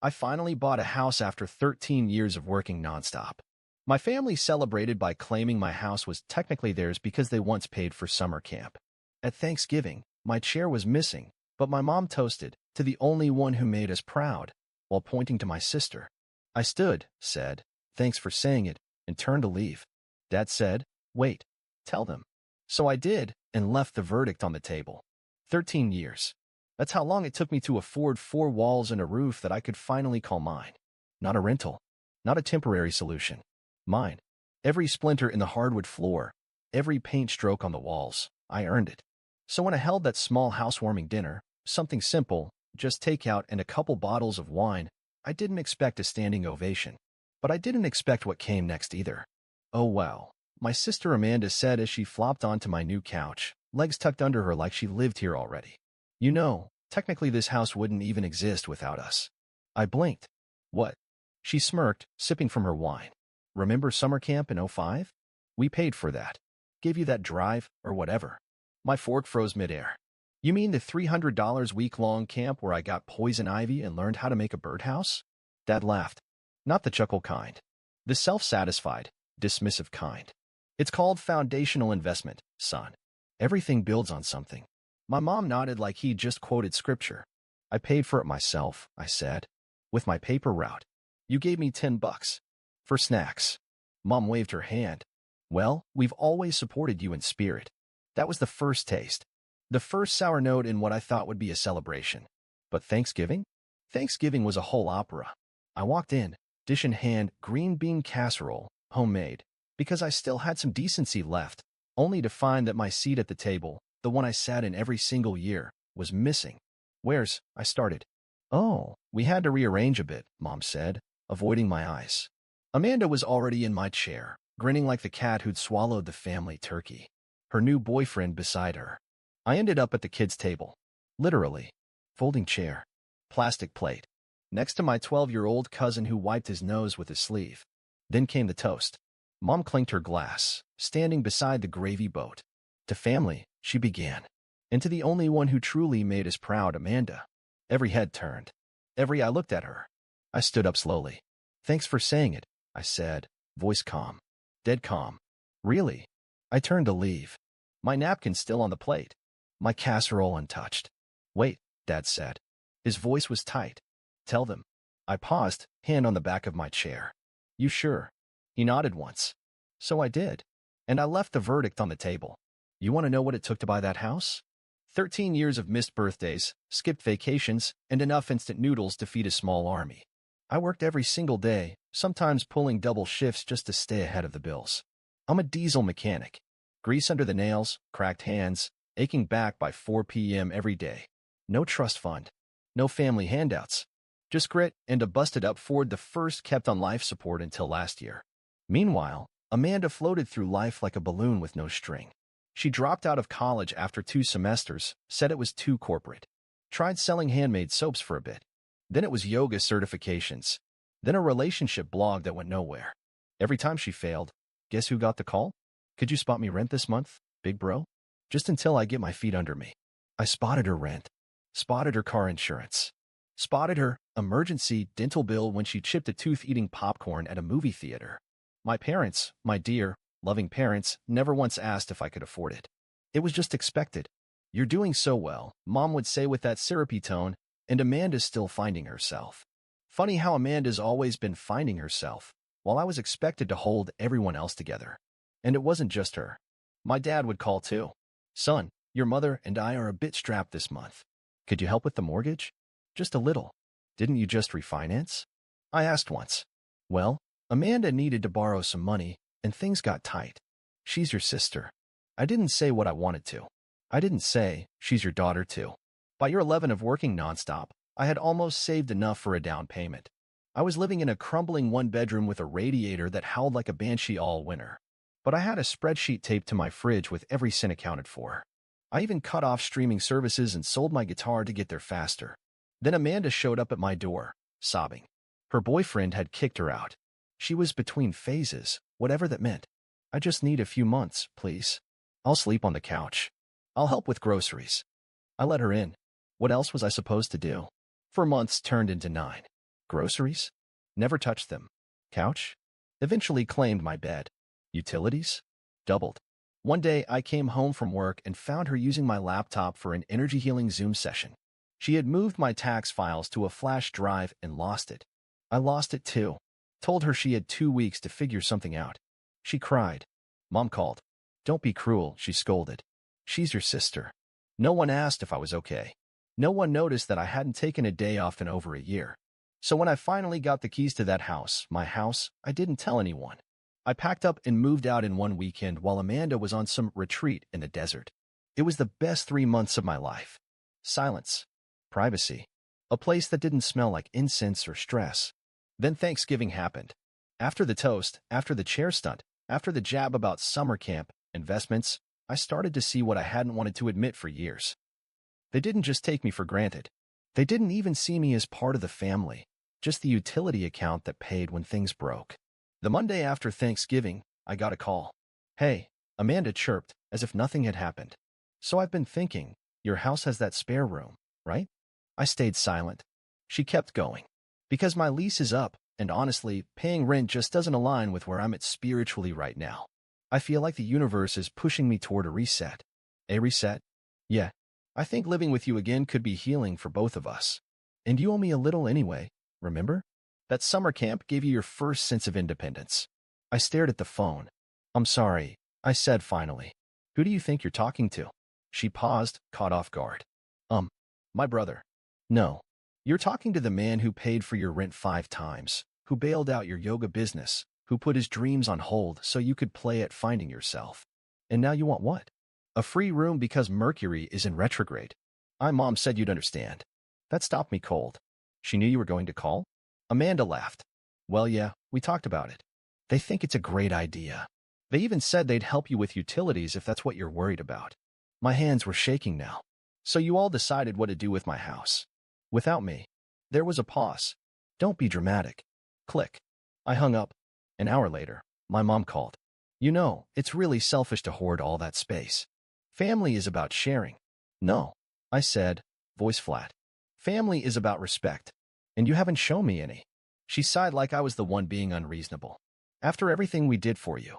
I finally bought a house after 13 years of working nonstop. My family celebrated by claiming my house was technically theirs because they once paid for summer camp. At Thanksgiving, my chair was missing, but my mom toasted, "To the only one who made us proud," while pointing to my sister. I stood, said, "Thanks for saying it," and turned to leave. Dad said, "Wait, tell them." So I did, and left the verdict on the table. 13 years. That's how long it took me to afford 4 walls and a roof that I could finally call mine. Not a rental. Not a temporary solution. Mine. Every splinter in the hardwood floor, every paint stroke on the walls, I earned it. So when I held that small housewarming dinner, something simple, just takeout and a couple bottles of wine, I didn't expect a standing ovation. But I didn't expect what came next either. "Oh wow," my sister Amanda said as she flopped onto my new couch, legs tucked under her like she lived here already. "You know, technically this house wouldn't even exist without us." I blinked. "What?" She smirked, sipping from her wine. "Remember summer camp in '05? We paid for that. Gave you that drive, or whatever." My fork froze midair. "You mean the $300 week-long camp where I got poison ivy and learned how to make a birdhouse?" Dad laughed. Not the chuckle kind. The self-satisfied, dismissive kind. "It's called foundational investment, son. Everything builds on something." My mom nodded like he just quoted scripture. "I paid for it myself," I said. "With my paper route. You gave me $10. For snacks." Mom waved her hand. "Well, we've always supported you in spirit." That was the first taste. The first sour note in what I thought would be a celebration. But Thanksgiving? Thanksgiving was a whole opera. I walked in, dish in hand, green bean casserole, homemade, because I still had some decency left, only to find that my seat at the table, the one I sat in every single year, was missing. "Where's?" I started. "Oh, we had to rearrange a bit," Mom said, avoiding my eyes. Amanda was already in my chair, grinning like the cat who'd swallowed the family turkey. Her new boyfriend beside her. I ended up at the kids' table. Literally. Folding chair. Plastic plate. Next to my 12-year-old cousin who wiped his nose with his sleeve. Then came the toast. Mom clinked her glass, standing beside the gravy boat. "To family," she began. "And to the only one who truly made us proud, Amanda." Every head turned. I looked at her. I stood up slowly. "Thanks for saying it," I said, voice calm. Dead calm. "Really?" I turned to leave. My napkin still on the plate. My casserole untouched. "Wait," Dad said. His voice was tight. "Tell them." I paused, hand on the back of my chair. "You sure?" He nodded once. So I did. And I left the verdict on the table. You want to know what it took to buy that house? 13 years of missed birthdays, skipped vacations, and enough instant noodles to feed a small army. I worked every single day, sometimes pulling double shifts just to stay ahead of the bills. I'm a diesel mechanic. Grease under the nails, cracked hands, aching back by 4 p.m. every day. No trust fund. No family handouts. Just grit and a busted-up Ford, the first kept on life support until last year. Meanwhile, Amanda floated through life like a balloon with no string. She dropped out of college after 2 semesters, said it was too corporate. Tried selling handmade soaps for a bit. Then it was yoga certifications. Then a relationship blog that went nowhere. Every time she failed, guess who got the call? "Could you spot me rent this month, big bro?" Just until I get my feet under me. I spotted her rent. Spotted her car insurance. Spotted her emergency dental bill when she chipped a tooth eating popcorn at a movie theater. My parents, my dear, loving parents, never once asked if I could afford it. It was just expected. "You're doing so well," Mom would say with that syrupy tone, and Amanda's still finding herself. Funny how Amanda's always been finding herself, while I was expected to hold everyone else together. And it wasn't just her. My dad would call too. "Son, your mother and I are a bit strapped this month. Could you help with the mortgage?" "Just a little." "Didn't you just refinance?" I asked once. Well, Amanda needed to borrow some money, and things got tight. "She's your sister." I didn't say what I wanted to. I didn't say, "She's your daughter too." By year 11 of working nonstop, I had almost saved enough for a down payment. I was living in a crumbling one-bedroom with a radiator that howled like a banshee all winter. But I had a spreadsheet taped to my fridge with every cent accounted for. I even cut off streaming services and sold my guitar to get there faster. Then Amanda showed up at my door, sobbing. Her boyfriend had kicked her out. She was between phases, whatever that meant. "I just need a few months, please. I'll sleep on the couch. I'll help with groceries." I let her in. What else was I supposed to do? 4 months turned into 9. Groceries? Never touched them. Couch? Eventually claimed my bed. Utilities? Doubled. One day, I came home from work and found her using my laptop for an energy-healing Zoom session. She had moved my tax files to a flash drive and lost it. I lost it too. Told her she had 2 weeks to figure something out. She cried. Mom called. Don't be cruel, she scolded. She's your sister. No one asked if I was okay. No one noticed that I hadn't taken a day off in over a year. So when I finally got the keys to that house, my house, I didn't tell anyone. I packed up and moved out in one weekend while Amanda was on some retreat in the desert. It was the best 3 months of my life. Silence. Privacy. A place that didn't smell like incense or stress. Then Thanksgiving happened. After the toast, after the chair stunt, after the jab about summer camp, investments, I started to see what I hadn't wanted to admit for years. They didn't just take me for granted. They didn't even see me as part of the family, just the utility account that paid when things broke. The Monday after Thanksgiving, I got a call. Hey, Amanda chirped, as if nothing had happened. So I've been thinking, your house has that spare room, right? I stayed silent. She kept going. Because my lease is up, and honestly, paying rent just doesn't align with where I'm at spiritually right now. I feel like the universe is pushing me toward a reset. A reset? Yeah. I think living with you again could be healing for both of us. And you owe me a little anyway, remember? That summer camp gave you your first sense of independence. I stared at the phone. I'm sorry, I said finally. Who do you think you're talking to? She paused, caught off guard. My brother. No. You're talking to the man who paid for your rent 5 times, who bailed out your yoga business, who put his dreams on hold so you could play at finding yourself. And now you want what? A free room because Mercury is in retrograde. My mom said you'd understand. That stopped me cold. She knew you were going to call? Amanda laughed. Well, yeah, we talked about it. They think it's a great idea. They even said they'd help you with utilities if that's what you're worried about. My hands were shaking now. So you all decided what to do with my house. Without me. There was a pause. Don't be dramatic. Click. I hung up. An hour later, my mom called. You know, it's really selfish to hoard all that space. Family is about sharing. No, I said, voice flat. Family is about respect. And you haven't shown me any. She sighed like I was the one being unreasonable. After everything we did for you.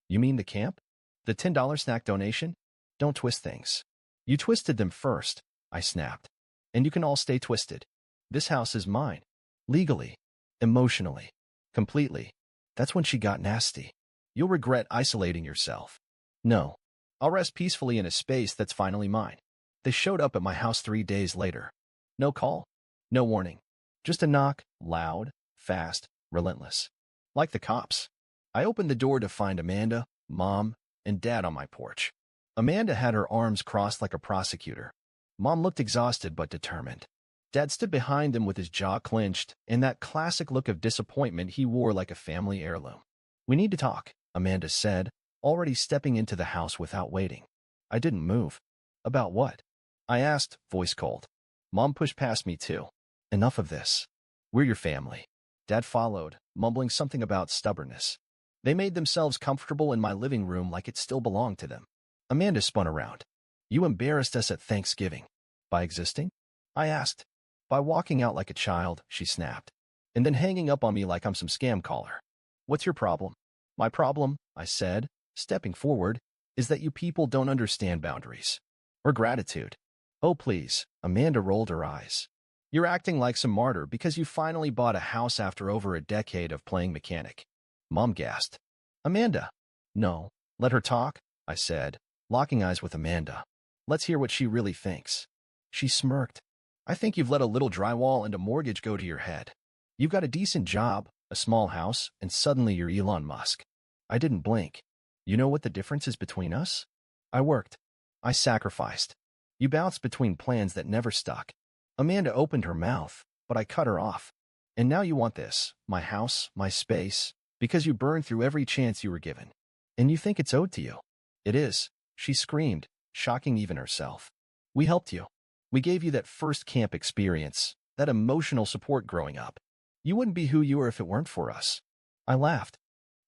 You mean the camp? The $10 snack donation? Don't twist things. You twisted them first, I snapped. And you can all stay twisted. This house is mine. Legally. Emotionally. Completely. That's when she got nasty. You'll regret isolating yourself. No. I'll rest peacefully in a space that's finally mine. They showed up at my house 3 days later. No call. No warning. Just a knock, loud, fast, relentless. Like the cops. I opened the door to find Amanda, Mom, and Dad on my porch. Amanda had her arms crossed like a prosecutor. Mom looked exhausted but determined. Dad stood behind them with his jaw clenched and that classic look of disappointment he wore like a family heirloom. We need to talk, Amanda said, already stepping into the house without waiting. I didn't move. About what? I asked, voice cold. Mom pushed past me too. Enough of this. We're your family. Dad followed, mumbling something about stubbornness. They made themselves comfortable in my living room like it still belonged to them. Amanda spun around. You embarrassed us at Thanksgiving. By existing? I asked. By walking out like a child, she snapped. And then hanging up on me like I'm some scam caller. What's your problem? My problem, I said, stepping forward, is that you people don't understand boundaries. Or gratitude. Oh please, Amanda rolled her eyes. You're acting like some martyr because you finally bought a house after over a decade of playing mechanic. Mom gasped. Amanda. No, let her talk, I said, locking eyes with Amanda. Let's hear what she really thinks. She smirked. I think you've let a little drywall and a mortgage go to your head. You've got a decent job, a small house, and suddenly you're Elon Musk. I didn't blink. You know what the difference is between us? I worked. I sacrificed. You bounced between plans that never stuck. Amanda opened her mouth, but I cut her off. And now you want this, my house, my space, because you burned through every chance you were given. And you think it's owed to you. It is, she screamed, shocking even herself. We helped you. We gave you that first camp experience, that emotional support growing up. You wouldn't be who you are if it weren't for us. I laughed.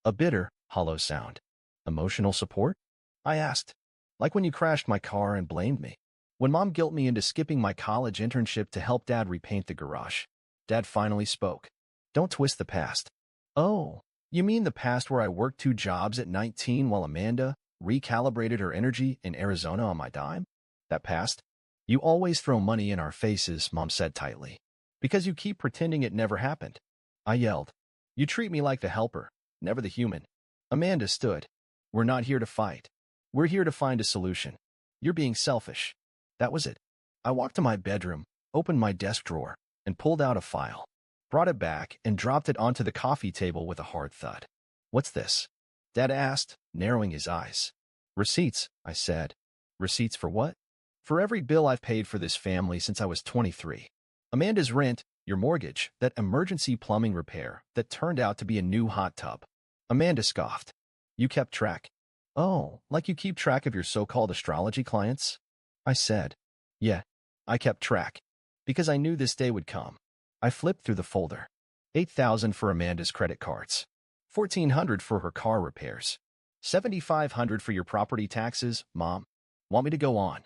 A bitter, hollow sound. Emotional support? I asked. Like when you crashed my car and blamed me. When Mom guilt me into skipping my college internship to help Dad repaint the garage. Dad finally spoke. Don't twist the past. Oh, you mean the past where I worked 2 jobs at 19 while Amanda recalibrated her energy in Arizona on my dime? That past? You always throw money in our faces, Mom said tightly. Because you keep pretending it never happened. I yelled. You treat me like the helper, never the human. Amanda stood. We're not here to fight. We're here to find a solution. You're being selfish. That was it. I walked to my bedroom, opened my desk drawer, and pulled out a file. Brought it back and dropped it onto the coffee table with a hard thud. What's this? Dad asked, narrowing his eyes. Receipts, I said. Receipts for what? For every bill I've paid for this family since I was 23. Amanda's rent, your mortgage, that emergency plumbing repair that turned out to be a new hot tub. Amanda scoffed. You kept track. Oh, like you keep track of your so-called astrology clients? I said. Yeah, I kept track. Because I knew this day would come. I flipped through the folder. $8,000 for Amanda's credit cards. $1,400 for her car repairs. $7,500 for your property taxes, Mom. Want me to go on?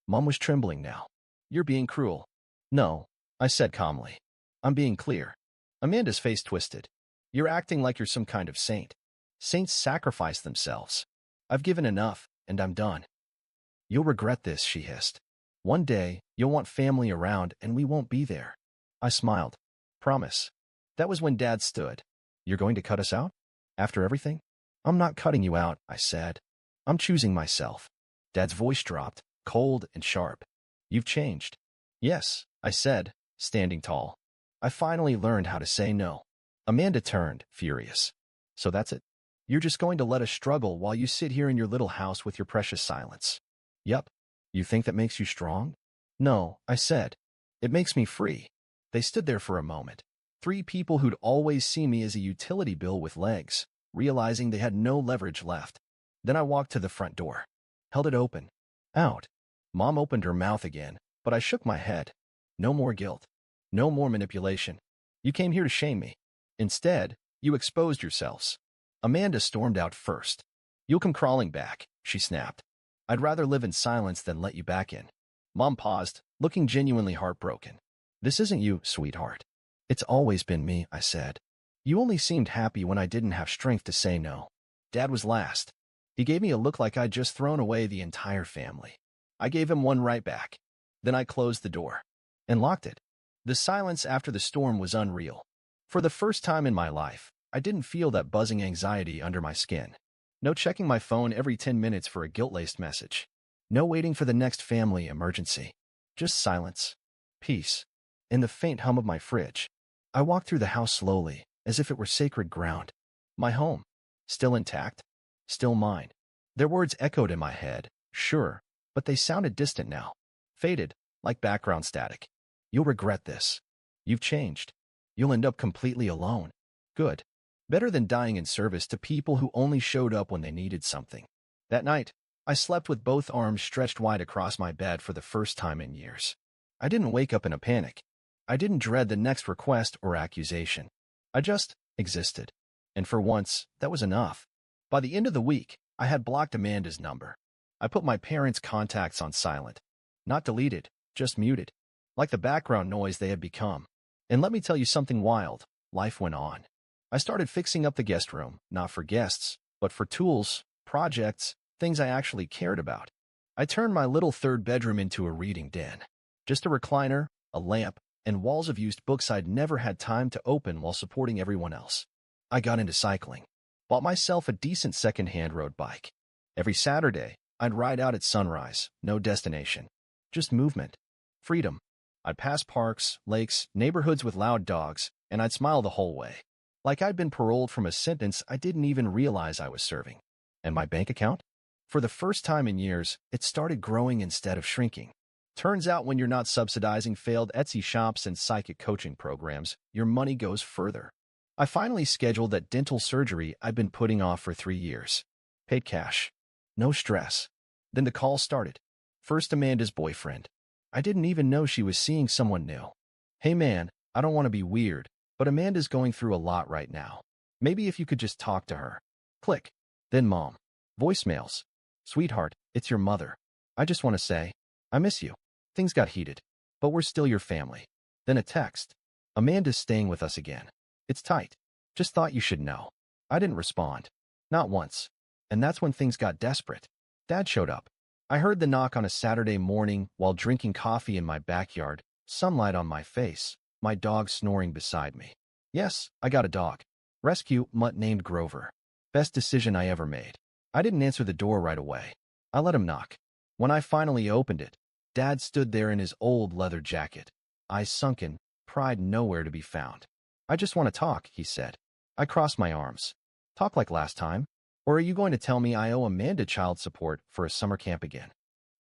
Mom was trembling now. You're being cruel. No, I said calmly. I'm being clear. Amanda's face twisted. You're acting like you're some kind of saint. Saints sacrifice themselves. I've given enough, and I'm done. You'll regret this, she hissed. One day, you'll want family around, and we won't be there. I smiled. Promise. That was when Dad stood. You're going to cut us out? After everything? I'm not cutting you out, I said. I'm choosing myself. Dad's voice dropped, cold and sharp. You've changed. Yes, I said, standing tall. I finally learned how to say no. Amanda turned, furious. So that's it? You're just going to let us struggle while you sit here in your little house with your precious silence? Yup. You think that makes you strong? No, I said. It makes me free. They stood there for a moment. 3 people who'd always seen me as a utility bill with legs, realizing they had no leverage left. Then I walked to the front door. Held it open. Out. Mom opened her mouth again, but I shook my head. No more guilt. No more manipulation. You came here to shame me. Instead, you exposed yourselves. Amanda stormed out first. You'll come crawling back, she snapped. I'd rather live in silence than let you back in. Mom paused, looking genuinely heartbroken. This isn't you, sweetheart. It's always been me, I said. You only seemed happy when I didn't have strength to say no. Dad was last. He gave me a look like I'd just thrown away the entire family. I gave him one right back. Then I closed the door. And locked it. The silence after the storm was unreal. For the first time in my life, I didn't feel that buzzing anxiety under my skin. No checking my phone every 10 minutes for a guilt-laced message. No waiting for the next family emergency. Just silence. Peace. And the faint hum of my fridge. I walked through the house slowly, as if it were sacred ground. My home. Still intact. Still mine. Their words echoed in my head, sure, but they sounded distant now. Faded, like background static. You'll regret this. You've changed. You'll end up completely alone. Good. Better than dying in service to people who only showed up when they needed something. That night, I slept with both arms stretched wide across my bed for the first time in years. I didn't wake up in a panic. I didn't dread the next request or accusation. I just existed. And for once, that was enough. By the end of the week, I had blocked Amanda's number. I put my parents' contacts on silent. Not deleted, just muted. Like the background noise they had become. And let me tell you something wild. Life went on. I started fixing up the guest room, not for guests, but for tools, projects, things I actually cared about. I turned my little third bedroom into a reading den. Just a recliner, a lamp, and walls of used books I'd never had time to open while supporting everyone else. I got into cycling. Bought myself a decent second-hand road bike. Every Saturday, I'd ride out at sunrise, no destination. Just movement. Freedom. I'd pass parks, lakes, neighborhoods with loud dogs, and I'd smile the whole way. Like I'd been paroled from a sentence I didn't even realize I was serving. And my bank account? For the first time in years, it started growing instead of shrinking. Turns out when you're not subsidizing failed Etsy shops and psychic coaching programs, your money goes further. I finally scheduled that dental surgery I'd been putting off for 3 years. Paid cash. No stress. Then the call started. First Amanda's boyfriend. I didn't even know she was seeing someone new. Hey man, I don't want to be weird, but Amanda's going through a lot right now. Maybe if you could just talk to her. Click. Then mom. Voicemails. Sweetheart, it's your mother. I just want to say, I miss you. Things got heated, but we're still your family. Then a text. Amanda's staying with us again. It's tight. Just thought you should know. I didn't respond. Not once. And that's when things got desperate. Dad showed up. I heard the knock on a Saturday morning while drinking coffee in my backyard, sunlight on my face, my dog snoring beside me. Yes, I got a dog. Rescue mutt named Grover. Best decision I ever made. I didn't answer the door right away. I let him knock. When I finally opened it, Dad stood there in his old leather jacket, eyes sunken, pride nowhere to be found. I just want to talk, he said. I crossed my arms. Talk like last time? Or are you going to tell me I owe Amanda child support for a summer camp again?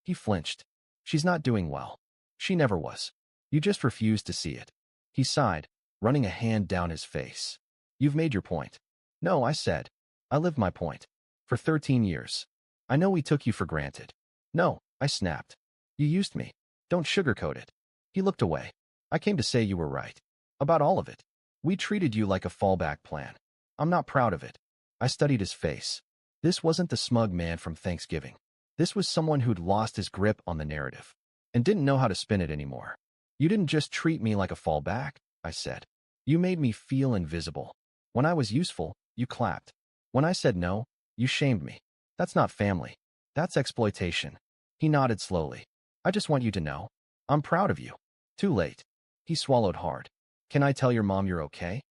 He flinched. She's not doing well. She never was. You just refused to see it. He sighed, running a hand down his face. You've made your point. No, I said. I lived my point. For 13 years. I know we took you for granted. No, I snapped. You used me. Don't sugarcoat it. He looked away. I came to say you were right. About all of it. We treated you like a fallback plan. I'm not proud of it. I studied his face. This wasn't the smug man from Thanksgiving. This was someone who'd lost his grip on the narrative and didn't know how to spin it anymore. You didn't just treat me like a fallback, I said. You made me feel invisible. When I was useful, you clapped. When I said no, you shamed me. That's not family. That's exploitation. He nodded slowly. I just want you to know. I'm proud of you. Too late. He swallowed hard. Can I tell your mom you're okay?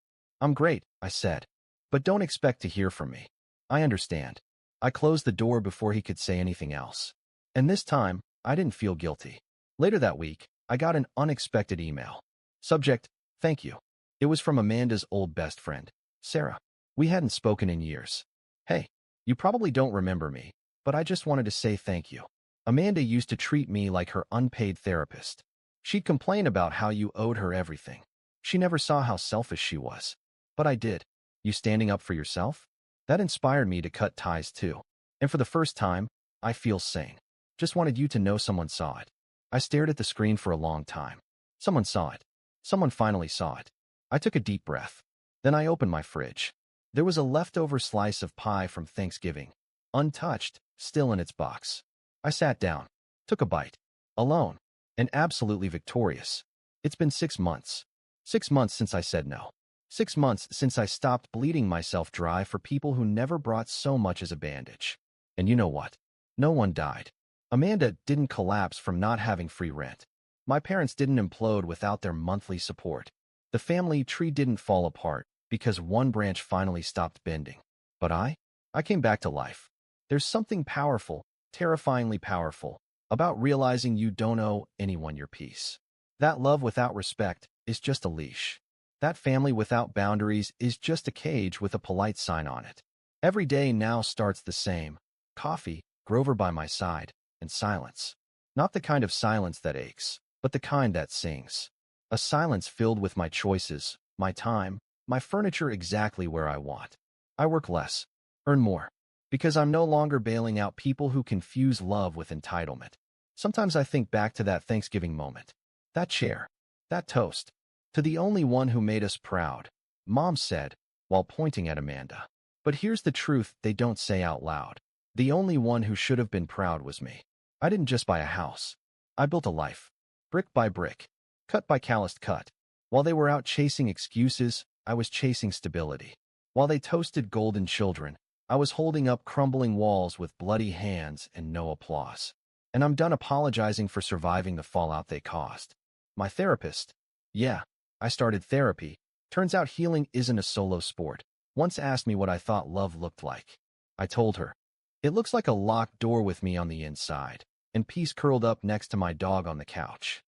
I'm great, I said. But don't expect to hear from me. I understand. I closed the door before he could say anything else. And this time, I didn't feel guilty. Later that week, I got an unexpected email. Subject, thank you. It was from Amanda's old best friend, Sarah. We hadn't spoken in years. Hey, you probably don't remember me, but I just wanted to say thank you. Amanda used to treat me like her unpaid therapist. She'd complain about how you owed her everything. She never saw how selfish she was. But I did. You standing up for yourself? That inspired me to cut ties too. And for the first time, I feel sane. Just wanted you to know someone saw it. I stared at the screen for a long time. Someone saw it. Someone finally saw it. I took a deep breath. Then I opened my fridge. There was a leftover slice of pie from Thanksgiving, untouched, still in its box. I sat down, took a bite, alone, and absolutely victorious. It's been 6 months. 6 months since I said no. 6 months since I stopped bleeding myself dry for people who never brought so much as a bandage. And you know what? No one died. Amanda didn't collapse from not having free rent. My parents didn't implode without their monthly support. The family tree didn't fall apart because one branch finally stopped bending. But I came back to life. There's something powerful, terrifyingly powerful, about realizing you don't owe anyone your peace. That love without respect is just a leash. That family without boundaries is just a cage with a polite sign on it. Every day now starts the same. Coffee, Grover by my side, and silence. Not the kind of silence that aches, but the kind that sings. A silence filled with my choices, my time, my furniture exactly where I want. I work less, earn more, because I'm no longer bailing out people who confuse love with entitlement. Sometimes I think back to that Thanksgiving moment. That chair, that toast, to the only one who made us proud, Mom said, while pointing at Amanda. But here's the truth they don't say out loud. The only one who should have been proud was me. I didn't just buy a house. I built a life, brick by brick, cut by calloused cut. While they were out chasing excuses, I was chasing stability. While they toasted golden children, I was holding up crumbling walls with bloody hands and no applause. And I'm done apologizing for surviving the fallout they caused. My therapist, yeah, I started therapy. Turns out healing isn't a solo sport. Once asked me what I thought love looked like. I told her, it looks like a locked door with me on the inside, and peace curled up next to my dog on the couch.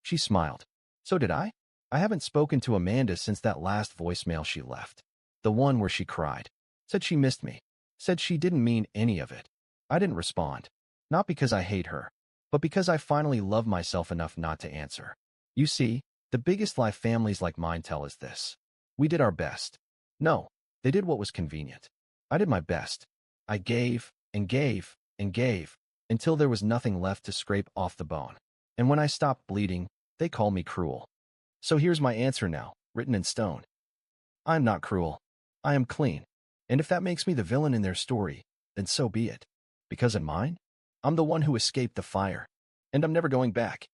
She smiled. So did I? I haven't spoken to Amanda since that last voicemail she left. The one where she cried. Said she missed me. Said she didn't mean any of it. I didn't respond. Not because I hate her, but because I finally love myself enough not to answer. You see, the biggest lie families like mine tell is this. We did our best. No, they did what was convenient. I did my best. I gave and gave and gave until there was nothing left to scrape off the bone. And when I stopped bleeding, they called me cruel. So here's my answer now, written in stone. I'm not cruel. I am clean. And if that makes me the villain in their story, then so be it. Because in mine, I'm the one who escaped the fire. And I'm never going back.